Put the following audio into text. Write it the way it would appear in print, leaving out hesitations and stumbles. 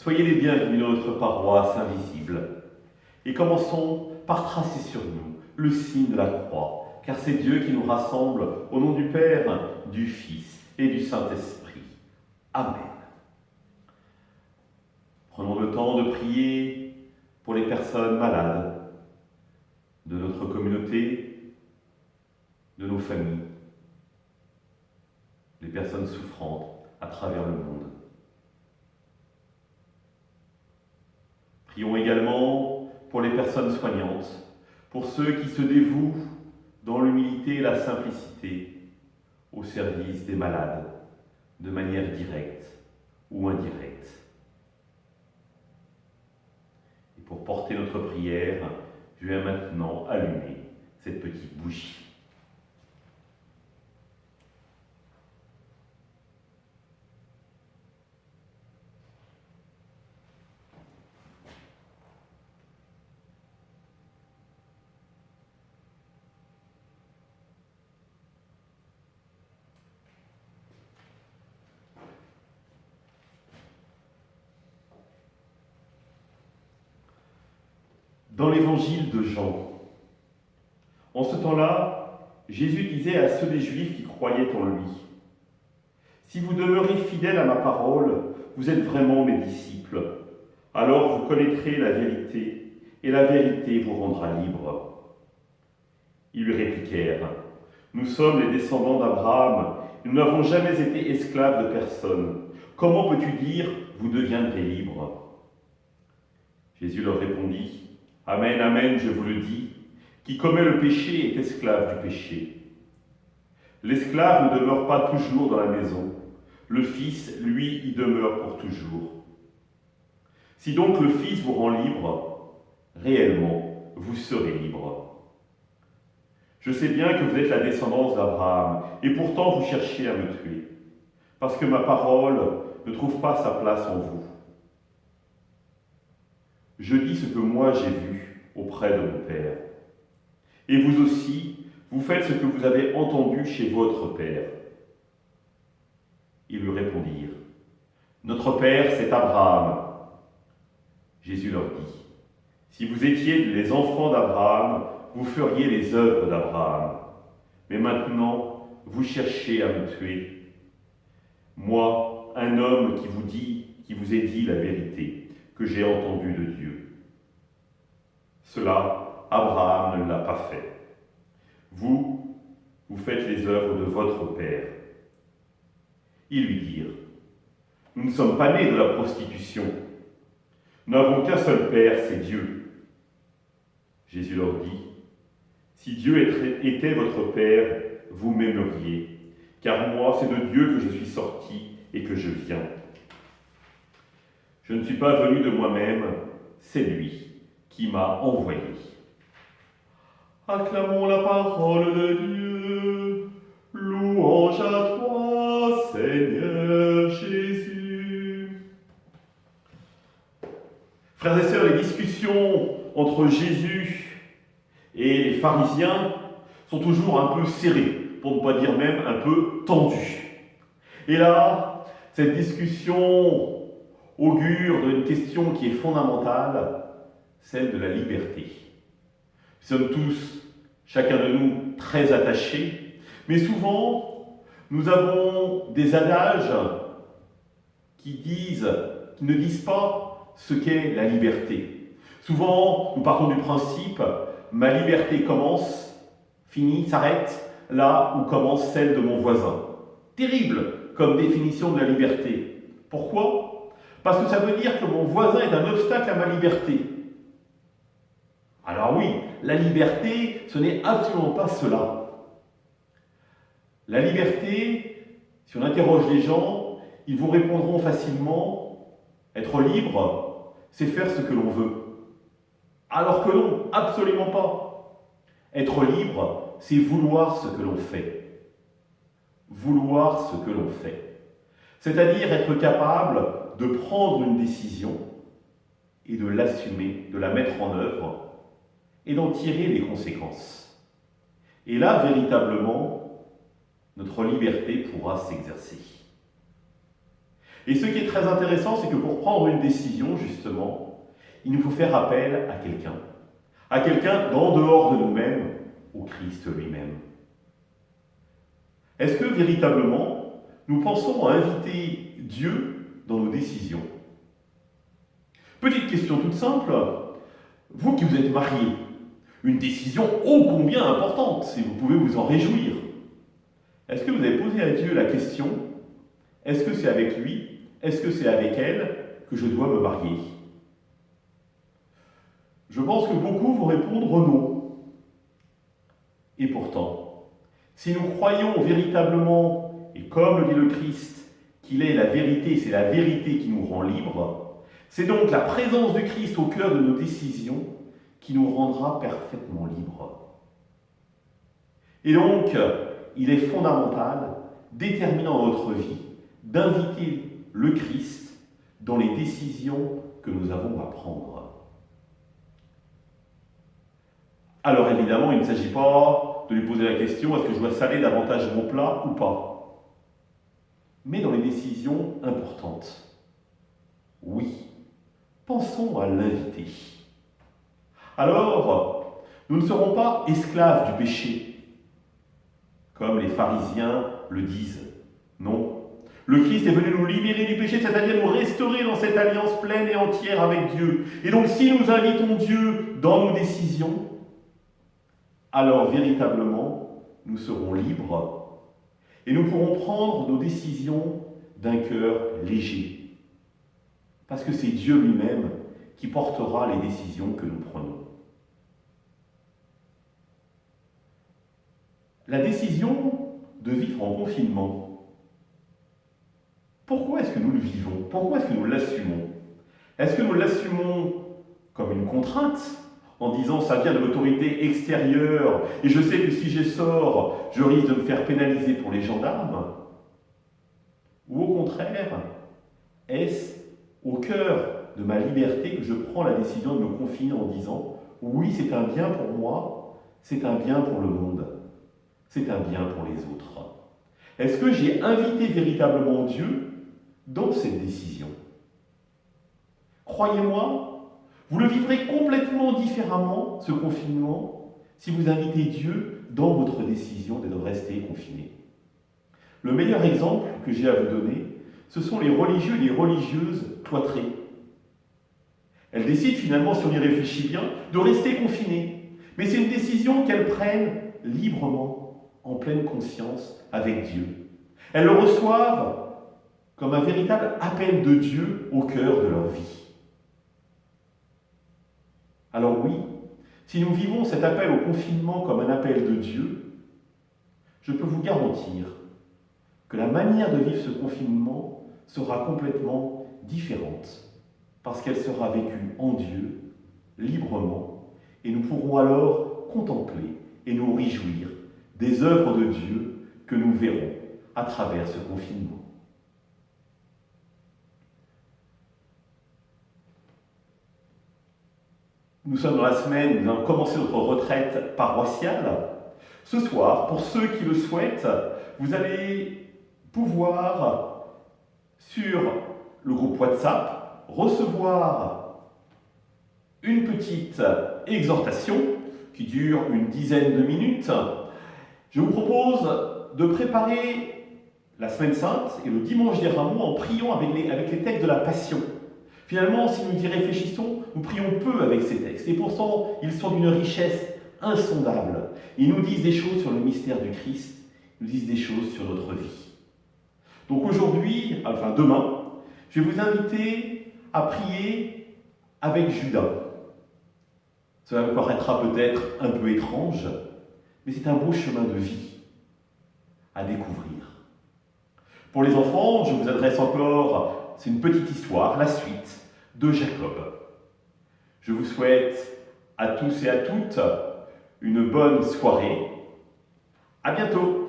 Soyez les bienvenus dans notre paroisse invisible. Et commençons par tracer sur nous le signe de la croix, car c'est Dieu qui nous rassemble au nom du Père, du Fils et du Saint-Esprit. Amen. Prenons le temps de prier pour les personnes malades de notre communauté, de nos familles, les personnes souffrantes à travers le monde. Prions également pour les personnes soignantes, pour ceux qui se dévouent dans l'humilité et la simplicité au service des malades, de manière directe ou indirecte. Et pour porter notre prière, je vais maintenant allumer cette petite bougie. Dans l'évangile de Jean, en ce temps-là, Jésus disait à ceux des Juifs qui croyaient en lui : « Si vous demeurez fidèles à ma parole, vous êtes vraiment mes disciples. Alors vous connaîtrez la vérité, et la vérité vous rendra libre. » Ils lui répliquèrent : « Nous sommes les descendants d'Abraham, et nous n'avons jamais été esclaves de personne. Comment peux-tu dire : vous deviendrez libres » Jésus leur répondit : « Amen, amen, je vous le dis, qui commet le péché est esclave du péché. L'esclave ne demeure pas toujours dans la maison, le Fils, lui, y demeure pour toujours. Si donc le Fils vous rend libre, réellement, vous serez libre. Je sais bien que vous êtes la descendance d'Abraham, et pourtant vous cherchez à me tuer, parce que ma parole ne trouve pas sa place en vous. Je dis ce que moi j'ai vu auprès de mon Père. Et vous aussi, vous faites ce que vous avez entendu chez votre Père. » Ils lui répondirent : « Notre Père, c'est Abraham. » Jésus leur dit : « Si vous étiez les enfants d'Abraham, vous feriez les œuvres d'Abraham. Mais maintenant, vous cherchez à me tuer. Moi, un homme qui vous ai dit la vérité, que j'ai entendu de Dieu. Cela, Abraham ne l'a pas fait. Vous, vous faites les œuvres de votre père. » Ils lui dirent : « Nous ne sommes pas nés de la prostitution. Nous n'avons qu'un seul père, c'est Dieu. » Jésus leur dit : « Si Dieu était votre père, vous m'aimeriez, car moi, c'est de Dieu que je suis sorti et que je viens. Je ne suis pas venu de moi-même, c'est lui qui m'a envoyé. » Acclamons la parole de Dieu. Louange à toi, Seigneur Jésus. Frères et sœurs, les discussions entre Jésus et les pharisiens sont toujours un peu serrées, pour ne pas dire même un peu tendues. Et là, cette discussion augure d'une question qui est fondamentale, celle de la liberté. Nous sommes tous, chacun de nous, très attachés, mais souvent, nous avons des adages qui ne disent pas ce qu'est la liberté. Souvent, nous partons du principe, ma liberté finit, s'arrête là où commence celle de mon voisin. Terrible comme définition de la liberté. Pourquoi ? Parce que ça veut dire que mon voisin est un obstacle à ma liberté. Alors oui, la liberté, ce n'est absolument pas cela. La liberté, si on interroge les gens, ils vous répondront facilement : être libre, c'est faire ce que l'on veut. Alors que non, absolument pas. Être libre, c'est vouloir ce que l'on fait. Vouloir ce que l'on fait. C'est-à-dire être capable de prendre une décision et de l'assumer, de la mettre en œuvre et d'en tirer les conséquences. Et là, véritablement, notre liberté pourra s'exercer. Et ce qui est très intéressant, c'est que pour prendre une décision, justement, il nous faut faire appel à quelqu'un d'en dehors de nous-mêmes, au Christ lui-même. Est-ce que véritablement, nous pensons à inviter Dieu dans nos décisions? Petite question toute simple, vous qui vous êtes mariés, une décision ô combien importante, et vous pouvez vous en réjouir. Est-ce que vous avez posé à Dieu la question, est-ce que c'est avec lui, est-ce que c'est avec elle que je dois me marier? Je pense que beaucoup vont répondre non. Et pourtant, si nous croyons véritablement, et comme le dit le Christ, qu'il est la vérité, c'est la vérité qui nous rend libres, c'est donc la présence du Christ au cœur de nos décisions qui nous rendra parfaitement libres. Et donc, il est fondamental, déterminant dans notre vie, d'inviter le Christ dans les décisions que nous avons à prendre. Alors évidemment, il ne s'agit pas de lui poser la question, est-ce que je dois saler davantage mon plat ou pas? Mais dans les décisions importantes, oui, pensons à l'inviter. Alors, nous ne serons pas esclaves du péché, comme les pharisiens le disent. Non. Le Christ est venu nous libérer du péché, c'est-à-dire nous restaurer dans cette alliance pleine et entière avec Dieu. Et donc, si nous invitons Dieu dans nos décisions, alors véritablement, nous serons libres et nous pourrons prendre nos décisions d'un cœur léger. Parce que c'est Dieu lui-même qui portera les décisions que nous prenons. La décision de vivre en confinement, pourquoi est-ce que nous le vivons? Pourquoi est-ce que nous l'assumons? Est-ce que nous l'assumons comme une contrainte, en disant ça vient de l'autorité extérieure et je sais que si je sors, je risque de me faire pénaliser pour les gendarmes? Ou au contraire, est-ce au cœur de ma liberté que je prends la décision de me confiner en disant oui, c'est un bien pour moi, c'est un bien pour le monde, c'est un bien pour les autres? Est-ce que j'ai invité véritablement Dieu dans cette décision? Croyez-moi, vous le vivrez complètement différemment, ce confinement, si vous invitez Dieu dans votre décision de rester confiné. Le meilleur exemple que j'ai à vous donner, ce sont les religieux et les religieuses cloîtrés. Elles décident finalement, si on y réfléchit bien, de rester confinées. Mais c'est une décision qu'elles prennent librement, en pleine conscience, avec Dieu. Elles le reçoivent comme un véritable appel de Dieu au cœur de leur vie. Alors oui, si nous vivons cet appel au confinement comme un appel de Dieu, je peux vous garantir que la manière de vivre ce confinement sera complètement différente, parce qu'elle sera vécue en Dieu, librement, et nous pourrons alors contempler et nous réjouir des œuvres de Dieu que nous verrons à travers ce confinement. Nous sommes dans la semaine, nous avons commencé notre retraite paroissiale. Ce soir, pour ceux qui le souhaitent, vous allez pouvoir, sur le groupe WhatsApp, recevoir une petite exhortation qui dure une dizaine de minutes. Je vous propose de préparer la Semaine Sainte et le Dimanche des Rameaux en priant avec les textes de la Passion. Finalement, si nous y réfléchissons, nous prions peu avec ces textes. Et pourtant, ils sont d'une richesse insondable. Ils nous disent des choses sur le mystère du Christ, ils nous disent des choses sur notre vie. Donc aujourd'hui, enfin demain, je vais vous inviter à prier avec Judas. Cela vous paraîtra peut-être un peu étrange, mais c'est un beau chemin de vie à découvrir. Pour les enfants, je vous adresse encore, c'est une petite histoire, la suite de Jacob. Je vous souhaite à tous et à toutes une bonne soirée. À bientôt.